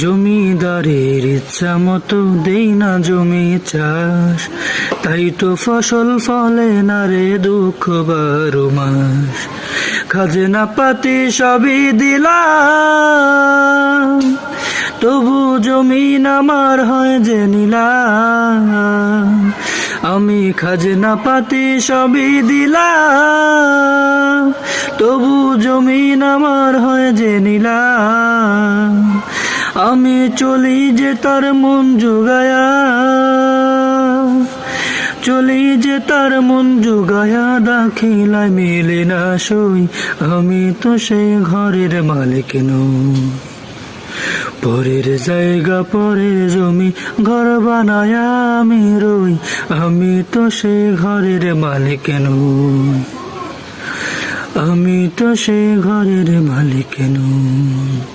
জমিদারের ইচ্ছা মতো দেই না জমি চাষ, তাই তো ফসল ফলে না রে দুঃখ 12 মাস। খাজনা পাতি সবই দিলাম, তবু জমিন আমার হয় যে নিলাম। আমি খাজনা পাতি সবই দিলাম, তবু জমিন আমার হয় যে নিলাম। আমি চলি যে তার মন জুগায়া, চলি যে তার মন জুগায়া, দাখিলায় মিলে না সই, আমি তো সেই ঘরের মালিক নই। পরের জায়গা পরের জমি ঘর বানায়া আমি রই, আমি তো সেই ঘরের মালিক নই, আমি তো সেই ঘরের মালিক নই।